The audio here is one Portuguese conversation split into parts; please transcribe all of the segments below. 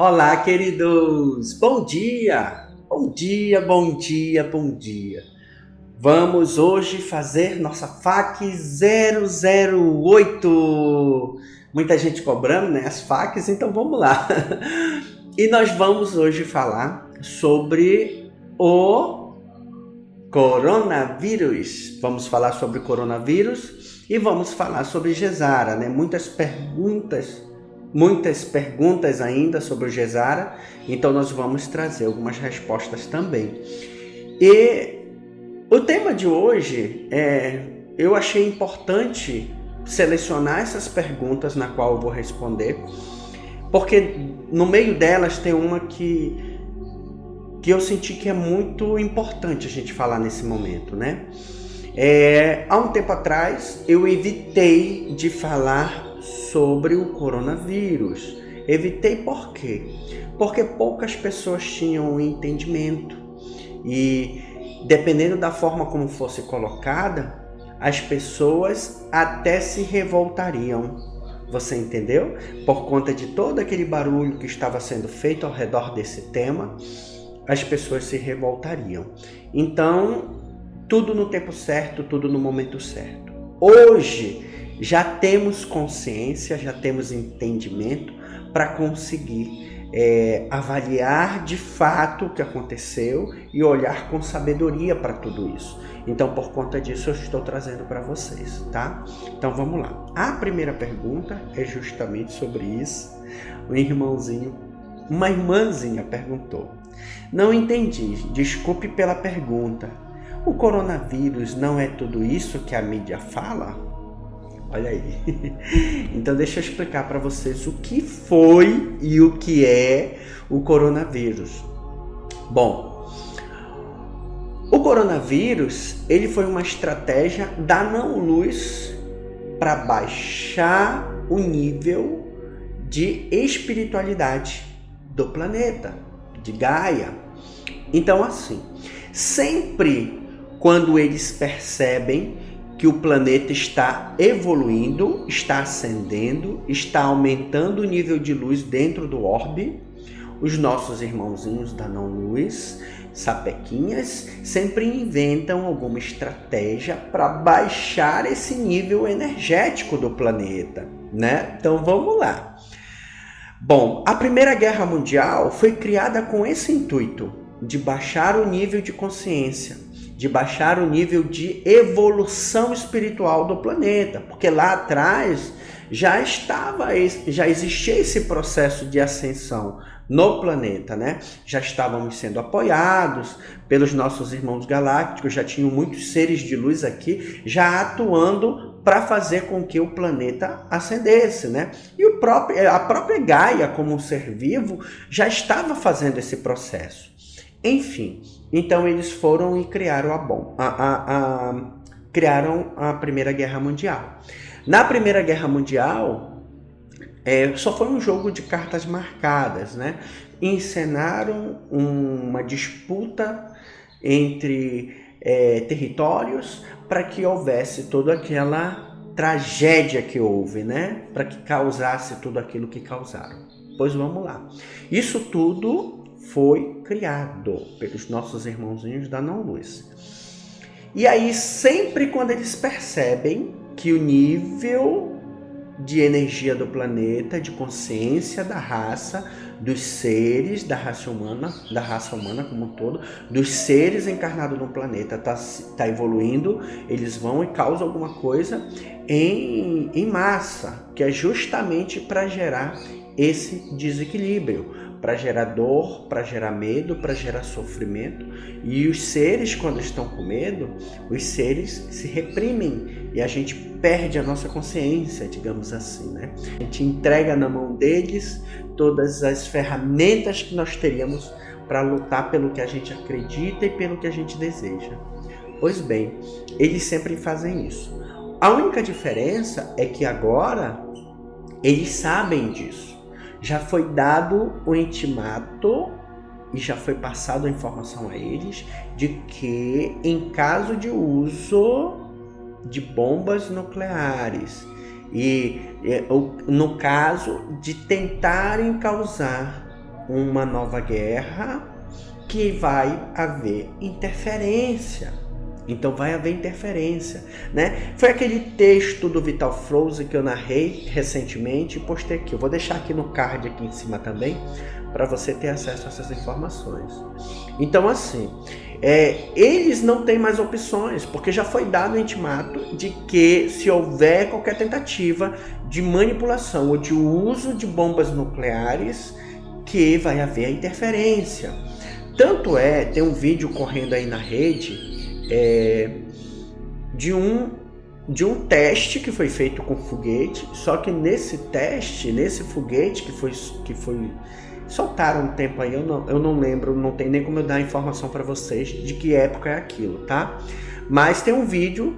Olá, queridos! Bom dia! Bom dia, bom dia, bom dia! Vamos hoje fazer nossa FAQ 008. Muita gente cobrando, né? As FAQs, então vamos lá. E nós vamos hoje falar sobre o coronavírus. Vamos falar sobre o coronavírus e vamos falar sobre Gesara, né? Muitas perguntas ainda sobre o Gesara, então nós vamos trazer algumas respostas também. E o tema de hoje eu achei importante selecionar essas perguntas na qual eu vou responder, porque no meio delas tem uma que eu senti que é muito importante a gente falar nesse momento, né? Há um tempo atrás eu evitei de falar sobre o coronavírus. Evitei por quê? Porque poucas pessoas tinham entendimento e, dependendo da forma como fosse colocada, as pessoas até se revoltariam. Você entendeu? Por conta de todo aquele barulho que estava sendo feito ao redor desse tema, as pessoas se revoltariam. Então, tudo no tempo certo, tudo no momento certo. Hoje, já temos consciência, já temos entendimento para conseguir avaliar de fato o que aconteceu e olhar com sabedoria para tudo isso. Então, por conta disso, eu estou trazendo para vocês, tá? Então, vamos lá. A primeira pergunta é justamente sobre isso. Uma irmãzinha perguntou: não entendi, desculpe pela pergunta. O coronavírus não é tudo isso que a mídia fala? Olha aí. Então deixa eu explicar para vocês o que foi e o que é o coronavírus. Bom, o coronavírus, ele foi uma estratégia da não-luz para baixar o nível de espiritualidade do planeta, de Gaia. Então, assim, sempre quando eles percebem que o planeta está evoluindo, está ascendendo, está aumentando o nível de luz dentro do orbe, os nossos irmãozinhos da não-luz, sapequinhas, sempre inventam alguma estratégia para baixar esse nível energético do planeta, né? Então vamos lá. Bom, a Primeira Guerra Mundial foi criada com esse intuito, de baixar o nível de consciência, de baixar o nível de evolução espiritual do planeta, porque lá atrás já existia esse processo de ascensão no planeta, né? Já estávamos sendo apoiados pelos nossos irmãos galácticos, já tinham muitos seres de luz aqui, já atuando para fazer com que o planeta ascendesse, né? E a própria Gaia, como um ser vivo, já estava fazendo esse processo. Enfim, então eles foram e criaram criaram a Primeira Guerra Mundial. Na Primeira Guerra Mundial, só foi um jogo de cartas marcadas, né? Encenaram uma disputa entre territórios para que houvesse toda aquela tragédia que houve, né? Para que causasse tudo aquilo que causaram. Pois vamos lá. Isso tudo foi criado pelos nossos irmãozinhos da não-luz. E aí, sempre quando eles percebem que o nível de energia do planeta, de consciência da raça, dos seres, da raça humana como um todo, dos seres encarnados no planeta tá evoluindo, eles vão e causam alguma coisa em massa, que é justamente para gerar esse desequilíbrio, para gerar dor, para gerar medo, para gerar sofrimento. E os seres, quando estão com medo, os seres se reprimem e a gente perde a nossa consciência, digamos assim, né? A gente entrega na mão deles todas as ferramentas que nós teríamos para lutar pelo que a gente acredita e pelo que a gente deseja. Pois bem, eles sempre fazem isso. A única diferença é que agora eles sabem disso. Já foi dado o intimato e já foi passado a informação a eles de que, em caso de uso de bombas nucleares e no caso de tentarem causar uma nova guerra que vai haver interferência. Então vai haver interferência, né? Foi aquele texto do Vital Froese que eu narrei recentemente e postei aqui. Eu vou deixar aqui no card aqui em cima também, para você ter acesso a essas informações. Então assim, eles não têm mais opções, porque já foi dado o intimato de que se houver qualquer tentativa de manipulação ou de uso de bombas nucleares, que vai haver a interferência. Tanto tem um vídeo correndo aí na rede de um teste que foi feito com foguete, só que nesse foguete que foi soltaram um tempo aí, eu não lembro, não tem nem como eu dar a informação para vocês de que época é aquilo, tá? Mas tem um vídeo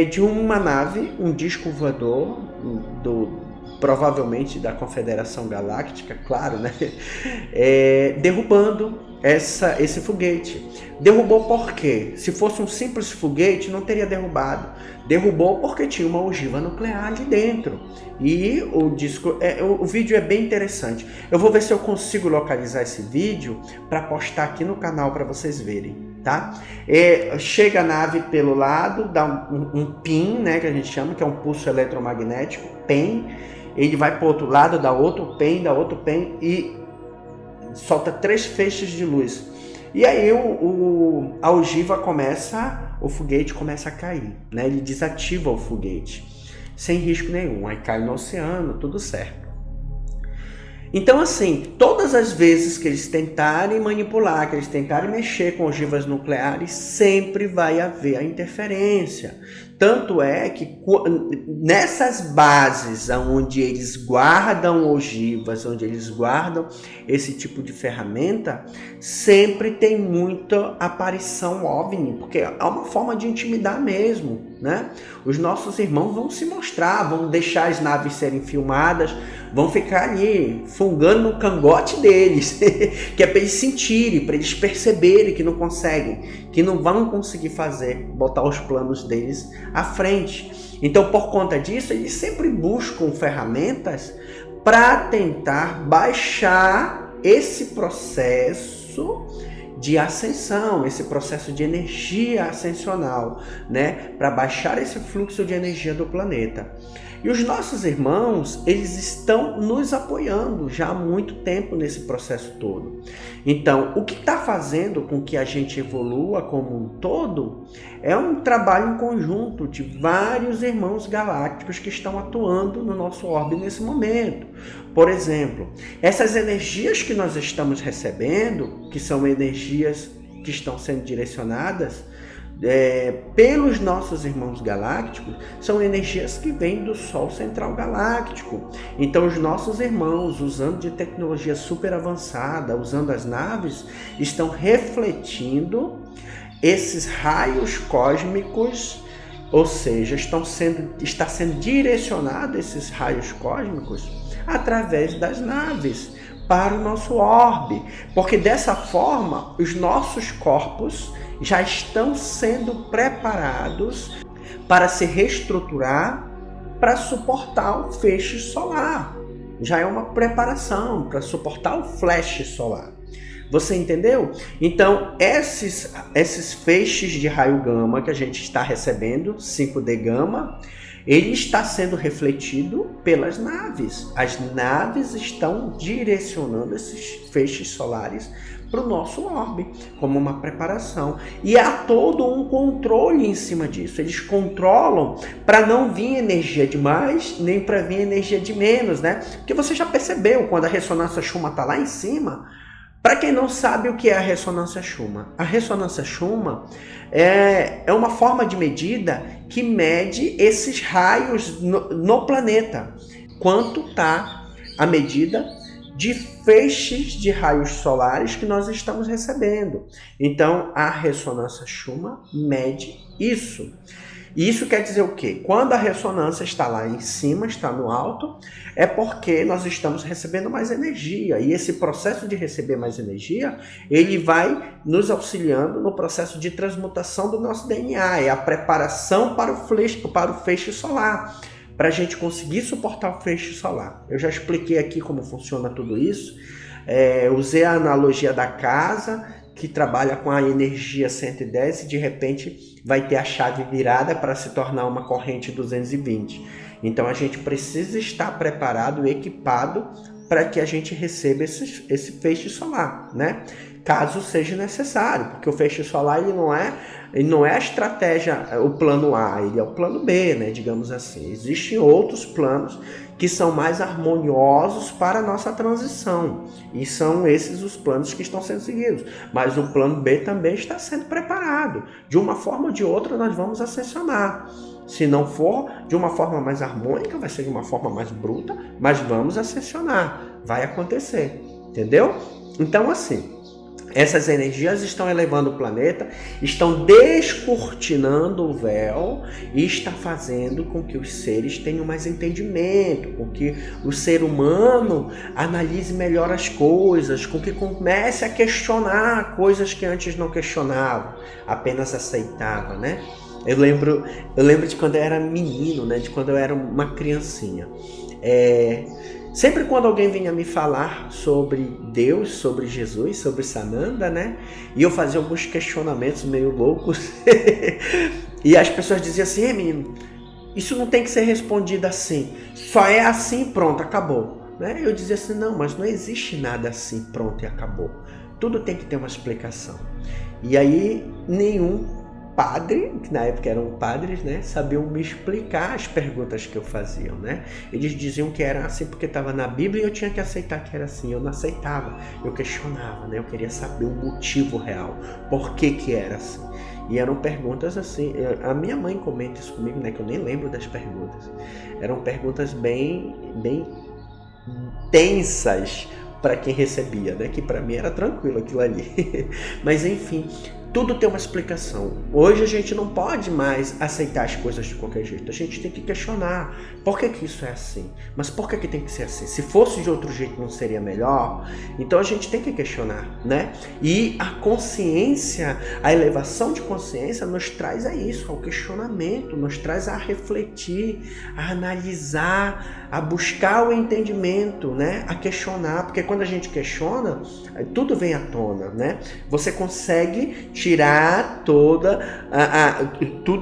de uma nave, um disco voador provavelmente da Confederação Galáctica, claro, né? Derrubando esse foguete. Derrubou por quê? Se fosse um simples foguete, não teria derrubado. Derrubou porque tinha uma ogiva nuclear ali dentro. E o vídeo é bem interessante. Eu vou ver se eu consigo localizar esse vídeo para postar aqui no canal para vocês verem, tá? Chega a nave pelo lado, dá um PIN, né, que a gente chama, que é um pulso eletromagnético, PEM. Ele vai para o outro lado, dá outro PEM e solta 3 feixes de luz. E aí a ogiva o foguete começa a cair, né? Ele desativa o foguete, sem risco nenhum. Aí cai no oceano, tudo certo. Então assim, todas as vezes que eles tentarem manipular, que eles tentarem mexer com ogivas nucleares, sempre vai haver a interferência. Tanto é que nessas bases onde eles guardam ogivas, onde eles guardam esse tipo de ferramenta, sempre tem muita aparição OVNI, porque é uma forma de intimidar mesmo, né? Os nossos irmãos vão se mostrar, vão deixar as naves serem filmadas, vão ficar ali fungando no cangote deles, que é para eles sentirem, para eles perceberem que não conseguem, que não vão conseguir botar os planos deles à frente. Então, por conta disso, eles sempre buscam ferramentas para tentar baixar esse processo de ascensão, esse processo de energia ascensional, né? Para baixar esse fluxo de energia do planeta. E os nossos irmãos, eles estão nos apoiando já há muito tempo nesse processo todo. Então, o que está fazendo com que a gente evolua como um todo é um trabalho em conjunto de vários irmãos galácticos que estão atuando no nosso orbe nesse momento. Por exemplo, essas energias que nós estamos recebendo, que são energias que estão sendo direcionadas pelos nossos irmãos galácticos, são energias que vêm do Sol Central Galáctico. Então os nossos irmãos, usando de tecnologia super avançada, usando as naves, estão refletindo esses raios cósmicos, ou seja, está sendo direcionado esses raios cósmicos através das naves para o nosso orbe, porque dessa forma os nossos corpos já estão sendo preparados para se reestruturar para suportar o feixe solar. Já é uma preparação para suportar o flash solar. Você entendeu? Então, esses feixes de raio gama que a gente está recebendo, 5D gama, ele está sendo refletido pelas naves. As naves estão direcionando esses feixes solares para o nosso orbe, como uma preparação. E há todo um controle em cima disso. Eles controlam para não vir energia de mais, nem para vir energia de menos, né? Porque você já percebeu, quando a ressonância Schumann está lá em cima. Para quem não sabe o que é a ressonância Schumann, a ressonância Schumann é uma forma de medida que mede esses raios no planeta. Quanto está a medida de feixes de raios solares que nós estamos recebendo. Então, a ressonância Schumann mede isso. E isso quer dizer o quê? Quando a ressonância está lá em cima, está no alto, é porque nós estamos recebendo mais energia. E esse processo de receber mais energia, ele vai nos auxiliando no processo de transmutação do nosso DNA. É a preparação para o feixe solar, para a gente conseguir suportar o feixe solar. Eu já expliquei aqui como funciona tudo isso. Usei a analogia da casa, que trabalha com a energia 110 e de repente vai ter a chave virada para se tornar uma corrente 220. Então a gente precisa estar preparado e equipado para que a gente receba esse feixe solar, né? Caso seja necessário, porque o feixe solar ele não é a estratégia, o plano A, ele é o plano B, né? Digamos assim. Existem outros planos que são mais harmoniosos para a nossa transição, e são esses os planos que estão sendo seguidos. Mas o plano B também está sendo preparado. De uma forma ou de outra nós vamos ascensionar. Se não for de uma forma mais harmônica, vai ser de uma forma mais bruta, mas vamos ascensionar. Vai acontecer, entendeu? Então, assim, essas energias estão elevando o planeta, estão descortinando o véu e está fazendo com que os seres tenham mais entendimento, com que o ser humano analise melhor as coisas, com que comece a questionar coisas que antes não questionava, apenas aceitava, né? Eu lembro de quando eu era menino, né? De quando eu era uma criancinha. Sempre quando alguém vinha me falar sobre Deus, sobre Jesus, sobre Sananda, né? E eu fazia alguns questionamentos meio loucos. E as pessoas diziam assim: menino, isso não tem que ser respondido assim. Só é assim, pronto, acabou. Né? Eu dizia assim: não, mas não existe nada assim, pronto e acabou. Tudo tem que ter uma explicação. E aí nenhum padre, que na época eram padres, né, sabiam me explicar as perguntas que eu fazia, né? Eles diziam que era assim porque estava na Bíblia e eu tinha que aceitar que era assim. Eu não aceitava, eu questionava, né? Eu queria saber o motivo real, por que era assim. E eram perguntas assim, a minha mãe comenta isso comigo, né, que eu nem lembro das perguntas. Eram perguntas bem tensas para quem recebia, né? Que para mim era tranquilo aquilo ali. Mas enfim, tudo tem uma explicação. Hoje a gente não pode mais aceitar as coisas de qualquer jeito. A gente tem que questionar. Por que isso é assim? Mas por que tem que ser assim? Se fosse de outro jeito não seria melhor? Então a gente tem que questionar, né? E a consciência, a elevação de consciência nos traz a isso, ao questionamento, nos traz a refletir, a analisar, a buscar o entendimento, né? A questionar, porque quando a gente questiona, tudo vem à tona, né? Você consegue tirar tudo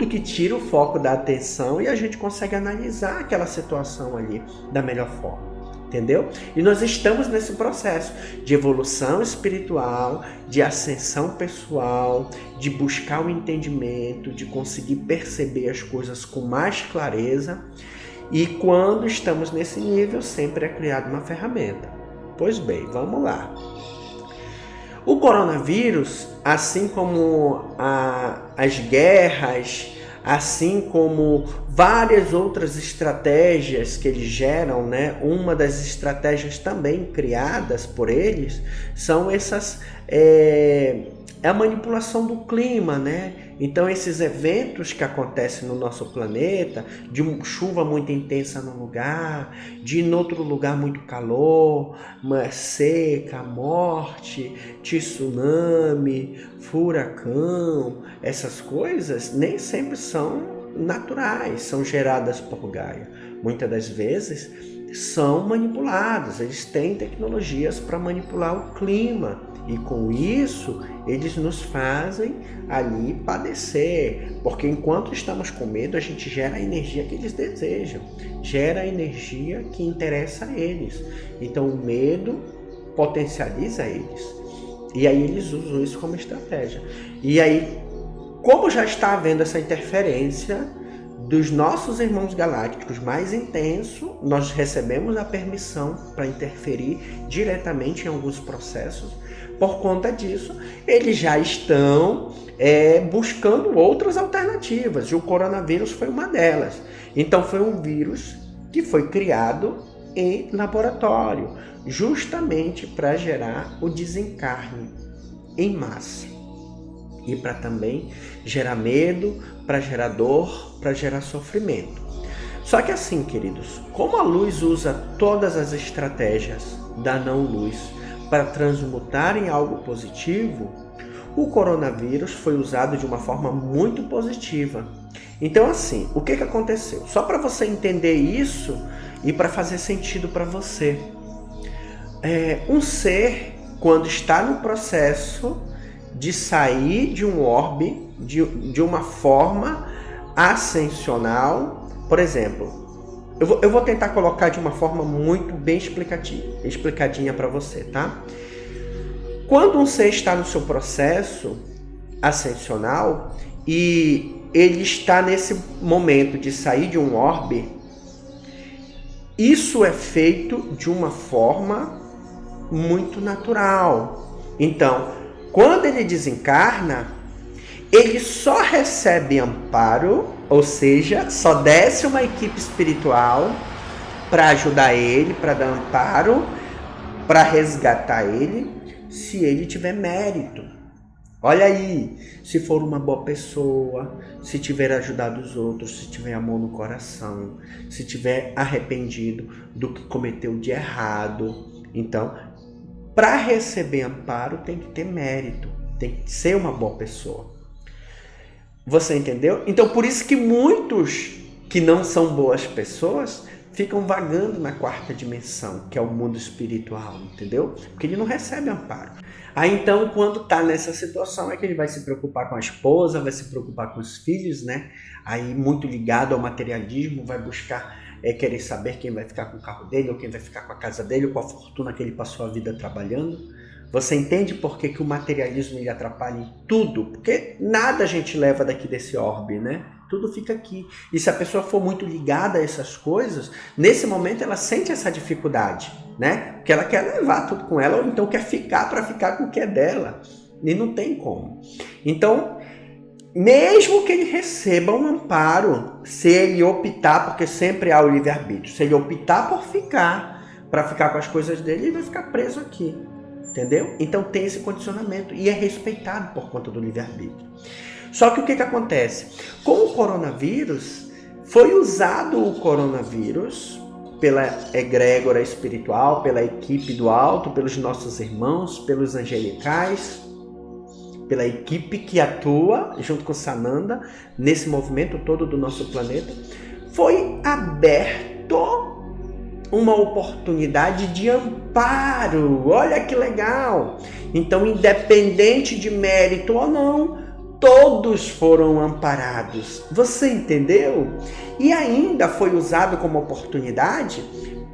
que tira o foco da atenção e a gente consegue analisar aquela situação ali da melhor forma, entendeu? E nós estamos nesse processo de evolução espiritual, de ascensão pessoal, de buscar o entendimento, de conseguir perceber as coisas com mais clareza. E quando estamos nesse nível, sempre é criada uma ferramenta. Pois bem, vamos lá. O coronavírus, assim como as guerras, assim como várias outras estratégias que eles geram, né? Uma das estratégias também criadas por eles são essas... a manipulação do clima, né? Então esses eventos que acontecem no nosso planeta, de chuva muito intensa num lugar, de em outro lugar muito calor, uma seca, morte, tsunami, furacão, essas coisas nem sempre são naturais, são geradas por Gaia. Muitas das vezes são manipulados, eles têm tecnologias para manipular o clima. E com isso, eles nos fazem ali padecer, porque enquanto estamos com medo, a gente gera a energia que eles desejam, gera a energia que interessa a eles. Então o medo potencializa eles, e aí eles usam isso como estratégia. E aí, como já está havendo essa interferência dos nossos irmãos galácticos mais intenso, nós recebemos a permissão para interferir diretamente em alguns processos. Por conta disso, eles já estão buscando outras alternativas, e o coronavírus foi uma delas. Então foi um vírus que foi criado em laboratório, justamente para gerar o desencarne em massa. E para também gerar medo, para gerar dor, para gerar sofrimento. Só que assim, queridos, como a luz usa todas as estratégias da não-luz para transmutar em algo positivo, o coronavírus foi usado de uma forma muito positiva. Então assim, o que aconteceu? Só para você entender isso e para fazer sentido para você. um ser, quando está no processo de sair de um orbe, de uma forma ascensional, por exemplo, eu vou tentar colocar de uma forma muito bem explicadinha para você, tá? Quando um ser está no seu processo ascensional e ele está nesse momento de sair de um orbe, isso é feito de uma forma muito natural. Então, quando ele desencarna, ele só recebe amparo, ou seja, só desce uma equipe espiritual para ajudar ele, para dar amparo, para resgatar ele, se ele tiver mérito. Olha aí, se for uma boa pessoa, se tiver ajudado os outros, se tiver amor no coração, se tiver arrependido do que cometeu de errado. Então, para receber amparo tem que ter mérito, tem que ser uma boa pessoa. Você entendeu? Então, por isso que muitos que não são boas pessoas ficam vagando na quarta dimensão, que é o mundo espiritual, entendeu? Porque ele não recebe amparo. Aí então, quando está nessa situação, é que ele vai se preocupar com a esposa, vai se preocupar com os filhos, né? Aí, muito ligado ao materialismo, vai buscar querer saber quem vai ficar com o carro dele, ou quem vai ficar com a casa dele, ou com a fortuna que ele passou a vida trabalhando. Você entende por que o materialismo ele atrapalha em tudo? Porque nada a gente leva daqui desse orbe, né? Tudo fica aqui. E se a pessoa for muito ligada a essas coisas, nesse momento ela sente essa dificuldade, né? Porque ela quer levar tudo com ela, ou então quer ficar para ficar com o que é dela. E não tem como. Então, mesmo que ele receba um amparo, se ele optar, porque sempre há o livre-arbítrio, se ele optar por ficar, para ficar com as coisas dele, ele vai ficar preso aqui. Entendeu? Então tem esse condicionamento e é respeitado por conta do livre-arbítrio. Só que o que acontece? Com o coronavírus, foi usado o coronavírus pela egrégora espiritual, pela equipe do alto, pelos nossos irmãos, pelos angelicais, pela equipe que atua junto com Sananda nesse movimento todo do nosso planeta. Foi aberto uma oportunidade de amparo. Olha que legal! Então, independente de mérito ou não, todos foram amparados. Você entendeu? E ainda foi usado como oportunidade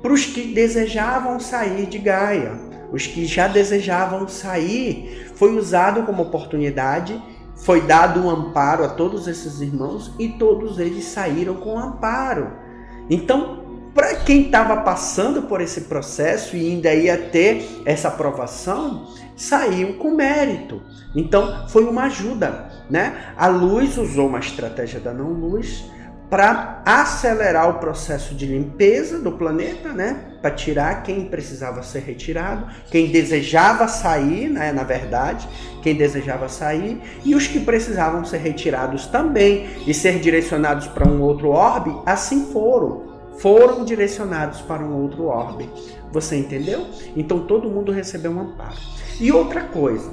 para os que desejavam sair de Gaia. Os que já desejavam sair, foi usado como oportunidade, foi dado um amparo a todos esses irmãos e todos eles saíram com amparo. Então, para quem estava passando por esse processo e ainda ia ter essa aprovação, saiu com mérito. Então, foi uma ajuda, né? A luz usou uma estratégia da não-luz para acelerar o processo de limpeza do planeta, né? Para tirar quem precisava ser retirado, quem desejava sair, né? Na verdade, quem desejava sair, e os que precisavam ser retirados também e ser direcionados para um outro orbe, assim foram direcionados para um outro orbe. Você entendeu? Então todo mundo recebeu um amparo. E outra coisa,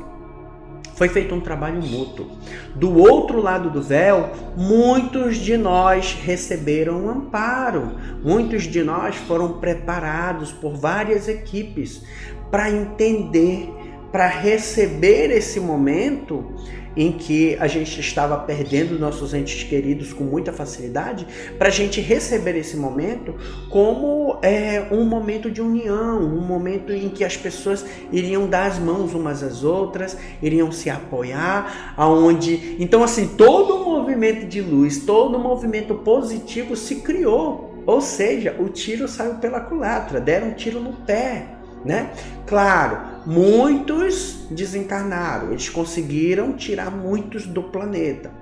foi feito um trabalho mútuo. Do outro lado do véu, muitos de nós receberam um amparo. Muitos de nós foram preparados por várias equipes para entender, para receber esse momento em que a gente estava perdendo nossos entes queridos com muita facilidade, para a gente receber esse momento como um momento de união, um momento em que as pessoas iriam dar as mãos umas às outras, iriam se apoiar, aonde... Então, assim, todo o movimento de luz, todo o movimento positivo se criou, ou seja, o tiro saiu pela culatra, deram um tiro no pé, né? Claro, muitos desencarnaram, eles conseguiram tirar muitos do planeta,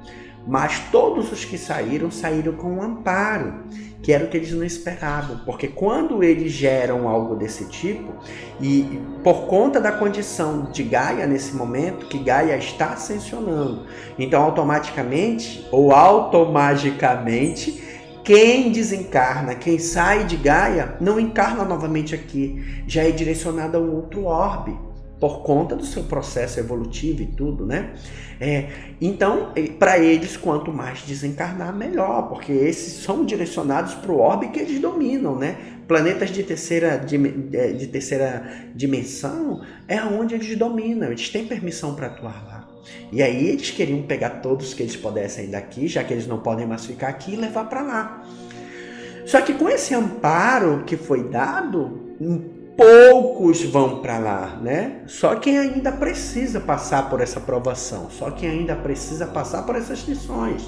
mas todos os que saíram com um amparo, que era o que eles não esperavam, porque quando eles geram algo desse tipo, e por conta da condição de Gaia nesse momento, que Gaia está ascensionando, então automaticamente ou automagicamente, quem desencarna, quem sai de Gaia, não encarna novamente aqui, já é direcionado a um outro orbe. por conta do seu processo evolutivo e tudo, né? Então, para eles, quanto mais desencarnar, melhor, porque esses são direcionados para o orbe que eles dominam, né? Planetas de terceira dimensão é onde eles dominam, eles têm permissão para atuar lá. E aí eles queriam pegar todos que eles pudessem daqui, já que eles não podem mais ficar aqui, e levar para lá. Só que com esse amparo que foi dado, poucos vão para lá, né? Só quem ainda precisa passar por essa provação, só quem ainda precisa passar por essas lições.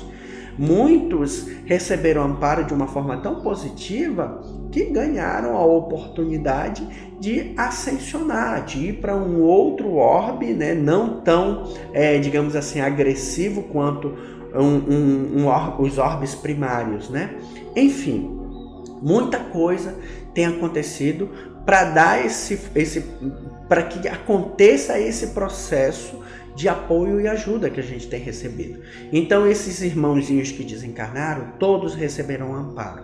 Muitos receberam amparo de uma forma tão positiva que ganharam a oportunidade de ascensionar, de ir para um outro orbe, né? Não tão, digamos assim, agressivo quanto os orbes primários, né? Enfim, muita coisa tem acontecido para dar para que aconteça esse processo de apoio e ajuda que a gente tem recebido. Então, esses irmãozinhos que desencarnaram, todos receberam amparo.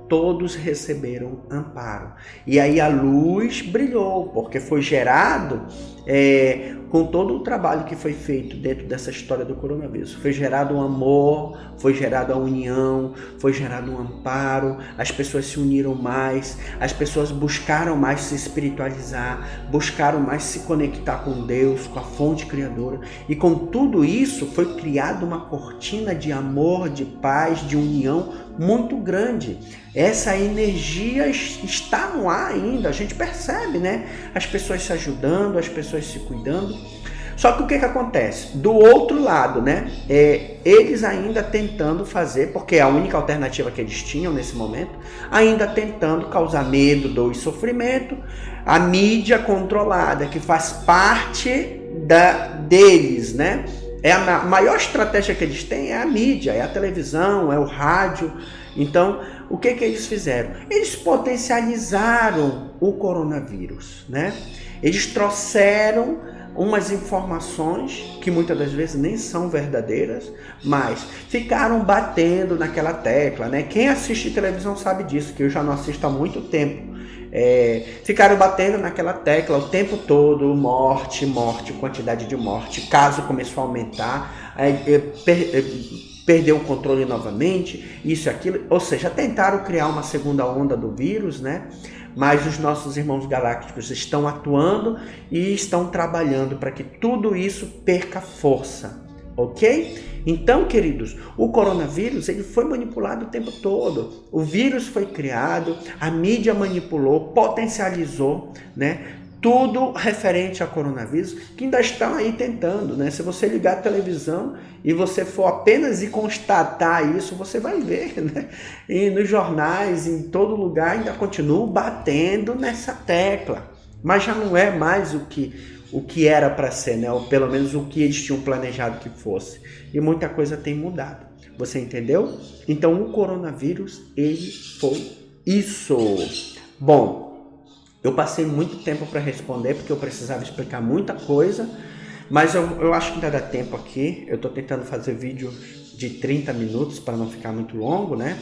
Todos receberam amparo. E aí a luz brilhou, porque foi gerado com todo o trabalho que foi feito dentro dessa história do coronavírus. Foi gerado um amor, foi gerado a união, foi gerado um amparo, as pessoas se uniram mais, as pessoas buscaram mais se espiritualizar, buscaram mais se conectar com Deus, com a fonte criadora. E com tudo isso foi criada uma cortina de amor, de paz, de união muito grande. Essa energia está no ar ainda, a gente percebe, né? As pessoas se ajudando, as pessoas se cuidando. Só que o que acontece? Do outro lado, né? Eles ainda tentando fazer, porque é a única alternativa que eles tinham nesse momento, ainda tentando causar medo, dor e sofrimento. A mídia controlada, que faz parte deles, né? A maior estratégia que eles têm é a mídia, é a televisão, é o rádio. Então, o que eles fizeram? Eles potencializaram o coronavírus, né? Eles trouxeram umas informações que muitas das vezes nem são verdadeiras, mas ficaram batendo naquela tecla, né? Quem assiste televisão sabe disso, que eu já não assisto há muito tempo. Ficaram batendo naquela tecla o tempo todo, morte, quantidade de morte, caso começou a aumentar, perdeu o controle novamente, isso e aquilo, ou seja, tentaram criar uma segunda onda do vírus, né? Mas os nossos irmãos galácticos estão atuando e estão trabalhando para que tudo isso perca força, ok? Então, queridos, o coronavírus ele foi manipulado o tempo todo. O vírus foi criado, a mídia manipulou, potencializou, né? Tudo referente ao coronavírus, que ainda estão aí tentando, né? Se você ligar a televisão e você for apenas constatar isso, você vai ver, né? E nos jornais, em todo lugar, ainda continuam batendo nessa tecla. Mas já não é mais o que era para ser, né? Ou pelo menos o que eles tinham planejado que fosse. E muita coisa tem mudado. Você entendeu? Então o coronavírus, ele foi isso. Bom, eu passei muito tempo para responder, porque eu precisava explicar muita coisa, mas eu acho que ainda dá tempo aqui. Eu estou tentando fazer vídeo de 30 minutos para não ficar muito longo, né?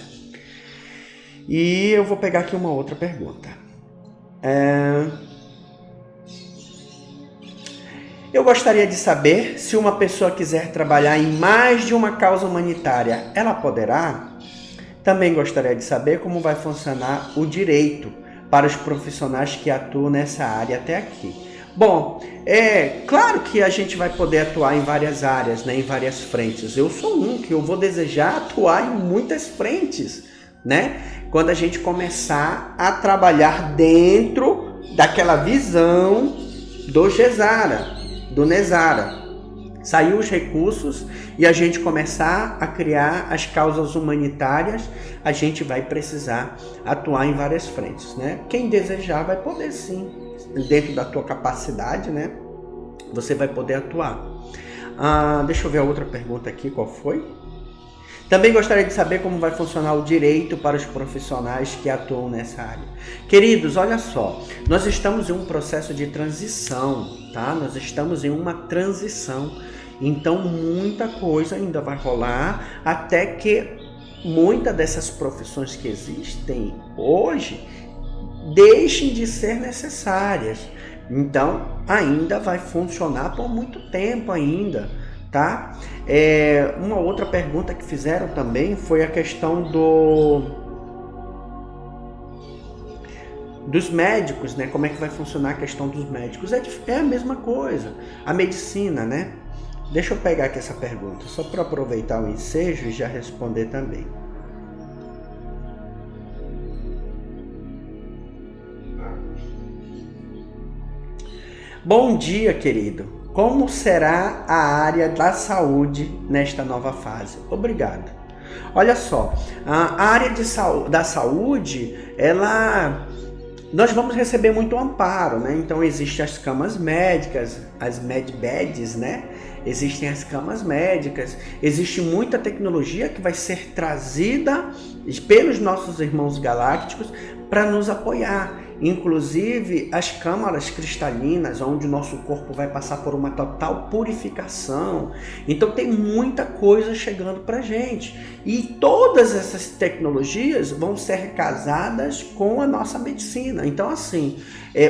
E eu vou pegar aqui uma outra pergunta. Eu gostaria de saber se uma pessoa quiser trabalhar em mais de uma causa humanitária, ela poderá? Também gostaria de saber como vai funcionar o direito para os profissionais que atuam nessa área até aqui. Bom, é claro que a gente vai poder atuar em várias áreas, né, em várias frentes. Eu sou que eu vou desejar atuar em muitas frentes, né? Quando a gente começar a trabalhar dentro daquela visão do Gesara, do Nezara. Saiu os recursos e a gente começar a criar as causas humanitárias, a gente vai precisar atuar em várias frentes, né? Quem desejar vai poder sim, dentro da tua capacidade, né? Você vai poder atuar. Deixa eu ver a outra pergunta aqui, qual foi? Também gostaria de saber como vai funcionar o direito para os profissionais que atuam nessa área. Queridos, olha só, nós estamos em um processo de transição, tá? Nós estamos em uma transição, então muita coisa ainda vai rolar até que muitas dessas profissões que existem hoje deixem de ser necessárias. Então, ainda vai funcionar por muito tempo ainda, tá? Uma outra pergunta que fizeram também foi a questão dos médicos, né? Como é que vai funcionar a questão dos médicos? É a mesma coisa. A medicina, né? Deixa eu pegar aqui essa pergunta, só para aproveitar o ensejo e já responder também. Bom dia, querido. Como será a área da saúde nesta nova fase? Obrigado. Olha só, a área da saúde, nós vamos receber muito amparo, né? Então existem as camas médicas, as medbeds, né? Existem as camas médicas, existe muita tecnologia que vai ser trazida pelos nossos irmãos galácticos para nos apoiar. Inclusive as câmaras cristalinas, onde o nosso corpo vai passar por uma total purificação. Então tem muita coisa chegando para a gente. E todas essas tecnologias vão ser casadas com a nossa medicina. Então assim,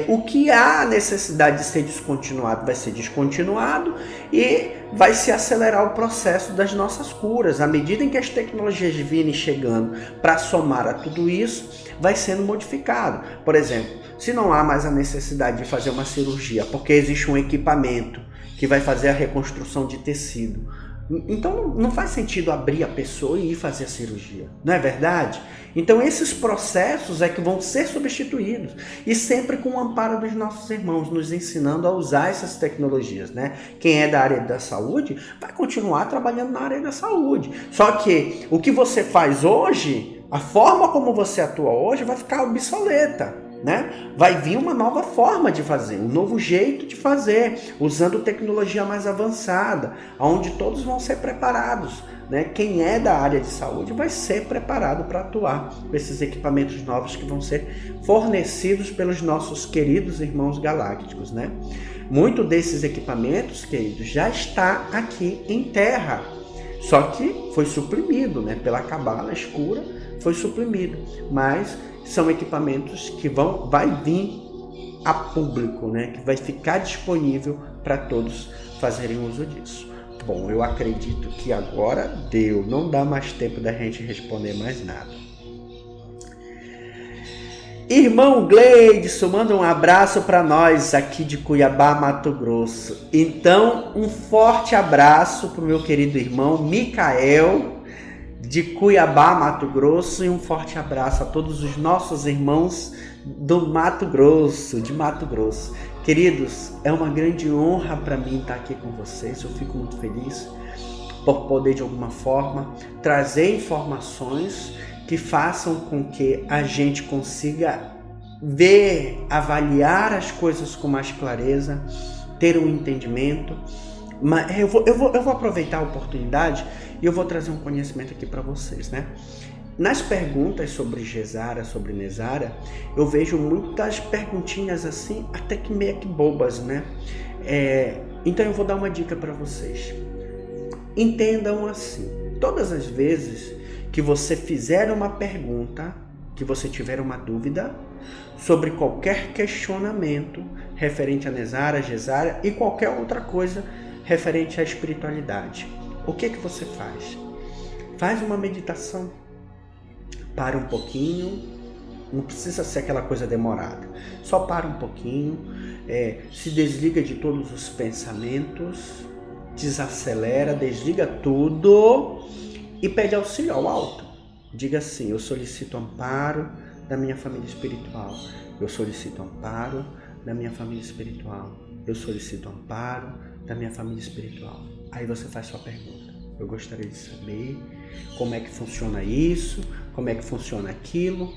o que há necessidade de ser descontinuado vai ser descontinuado e vai se acelerar o processo das nossas curas. À medida em que as tecnologias virem chegando para somar a tudo isso, vai sendo modificado. Por exemplo, se não há mais a necessidade de fazer uma cirurgia, porque existe um equipamento que vai fazer a reconstrução de tecido, então não faz sentido abrir a pessoa e ir fazer a cirurgia, não é verdade? Então esses processos é que vão ser substituídos e sempre com o amparo dos nossos irmãos, nos ensinando a usar essas tecnologias, né? Quem é da área da saúde vai continuar trabalhando na área da saúde, só que o que você faz hoje, a forma como você atua hoje vai ficar obsoleta. Né? Vai vir uma nova forma de fazer, um novo jeito de fazer, usando tecnologia mais avançada, onde todos vão ser preparados. Né? Quem é da área de saúde vai ser preparado para atuar com esses equipamentos novos que vão ser fornecidos pelos nossos queridos irmãos galácticos. Né? Muito desses equipamentos, queridos, já está aqui em Terra, só que foi suprimido, né? Pela cabala escura, foi suprimido, mas são equipamentos que vai vir a público, né? Que vai ficar disponível para todos fazerem uso disso. Bom, eu acredito que agora deu, não dá mais tempo da gente responder mais nada. Irmão Gleidson, manda um abraço para nós aqui de Cuiabá, Mato Grosso. Então, um forte abraço para o meu querido irmão Micael, de Cuiabá, Mato Grosso, e um forte abraço a todos os nossos irmãos do Mato Grosso, de Mato Grosso. Queridos, é uma grande honra para mim estar aqui com vocês, eu fico muito feliz por poder de alguma forma trazer informações que façam com que a gente consiga ver, avaliar as coisas com mais clareza, ter um entendimento. Mas eu vou aproveitar a oportunidade e eu vou trazer um conhecimento aqui para vocês, né? Nas perguntas sobre Gesara, sobre Nezara, eu vejo muitas perguntinhas assim, até que meio que bobas, né? Então eu vou dar uma dica para vocês. Entendam assim, todas as vezes que você fizer uma pergunta, que você tiver uma dúvida sobre qualquer questionamento referente a Nezara, Gesara e qualquer outra coisa referente à espiritualidade, o que você faz? Faz uma meditação, para um pouquinho, não precisa ser aquela coisa demorada, só para um pouquinho, se desliga de todos os pensamentos, desacelera, desliga tudo e pede auxílio ao alto. Diga assim: eu solicito amparo da minha família espiritual, eu solicito amparo da minha família espiritual, eu solicito amparo da minha família espiritual. Aí você faz sua pergunta: eu gostaria de saber como é que funciona isso, como é que funciona aquilo,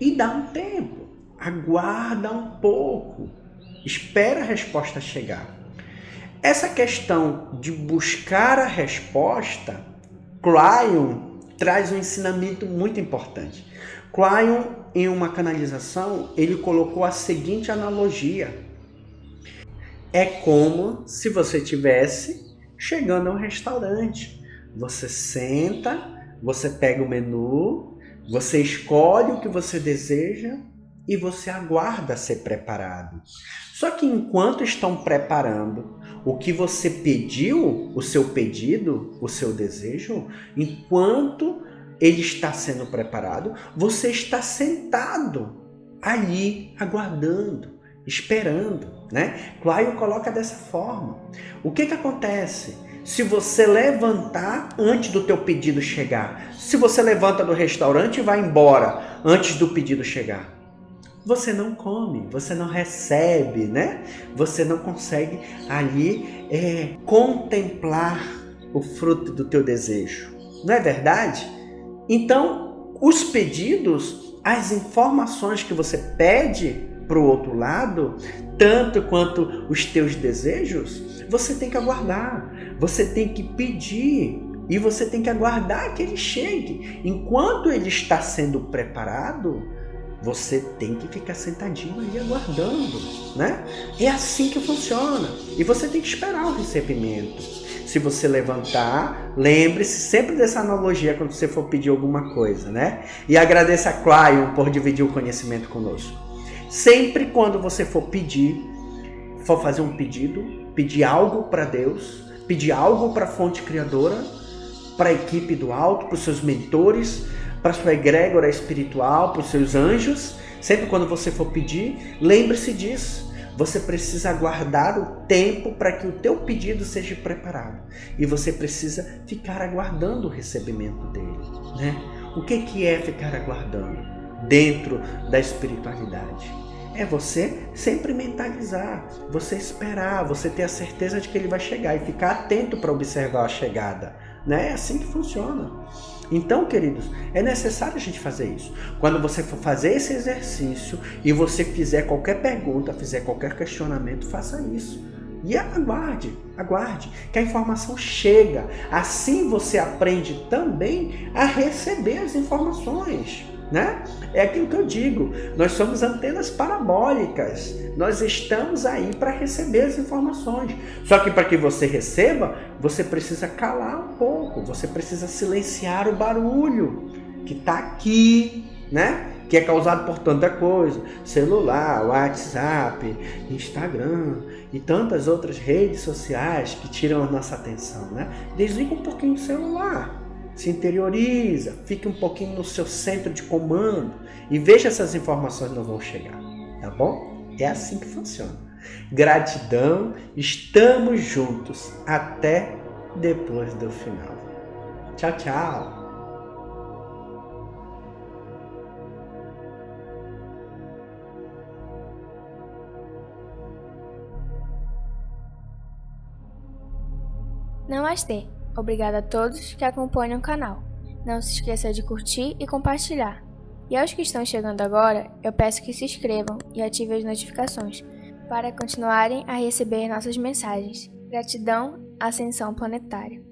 e dá um tempo, aguarda um pouco, espera a resposta chegar. Essa questão de buscar a resposta, Clarion traz um ensinamento muito importante. Clarion, em uma canalização, ele colocou a seguinte analogia: é como se você estivesse chegando a um restaurante. Você senta, você pega o menu, você escolhe o que você deseja e você aguarda ser preparado. Só que enquanto estão preparando o que você pediu, o seu pedido, o seu desejo, enquanto ele está sendo preparado, você está sentado ali aguardando, esperando, né? Claio coloca dessa forma. O que acontece? Se você levantar antes do teu pedido chegar, se você levanta do restaurante e vai embora antes do pedido chegar, você não come, você não recebe, né? Você não consegue ali contemplar o fruto do teu desejo. Não é verdade? Então, os pedidos, as informações que você pede para o outro lado, tanto quanto os teus desejos, você tem que aguardar, você tem que pedir e você tem que aguardar que ele chegue. Enquanto ele está sendo preparado, você tem que ficar sentadinho ali aguardando, né? É assim que funciona. E você tem que esperar o recebimento. Se você levantar, lembre-se sempre dessa analogia quando você for pedir alguma coisa, né? E agradeça a Claion por dividir o conhecimento conosco. Sempre quando você for pedir, for fazer um pedido, pedir algo para Deus, pedir algo para a fonte criadora, para a equipe do alto, para os seus mentores, para a sua egrégora espiritual, para os seus anjos, sempre quando você for pedir, lembre-se disso. Você precisa aguardar o tempo para que o teu pedido seja preparado. E você precisa ficar aguardando o recebimento dele, né? O que é ficar aguardando dentro da espiritualidade? É você sempre mentalizar, você esperar, você ter a certeza de que ele vai chegar e ficar atento para observar a chegada, né? É assim que funciona. Então, queridos, é necessário a gente fazer isso. Quando você for fazer esse exercício e você fizer qualquer pergunta, fizer qualquer questionamento, faça isso. E aguarde, que a informação chega. Assim você aprende também a receber as informações, né? É aquilo que eu digo, nós somos antenas parabólicas, nós estamos aí para receber as informações. Só que para que você receba, você precisa calar um pouco, você precisa silenciar o barulho que está aqui, né? Que é causado por tanta coisa, celular, WhatsApp, Instagram e tantas outras redes sociais que tiram a nossa atenção, né? Desliga um pouquinho o celular. Se interioriza, fique um pouquinho no seu centro de comando e veja se as informações não vão chegar, tá bom? É assim que funciona. Gratidão, estamos juntos até depois do final. Tchau, tchau! Namastê! Obrigada a todos que acompanham o canal. Não se esqueça de curtir e compartilhar. E aos que estão chegando agora, eu peço que se inscrevam e ativem as notificações para continuarem a receber nossas mensagens. Gratidão, Ascensão Planetária.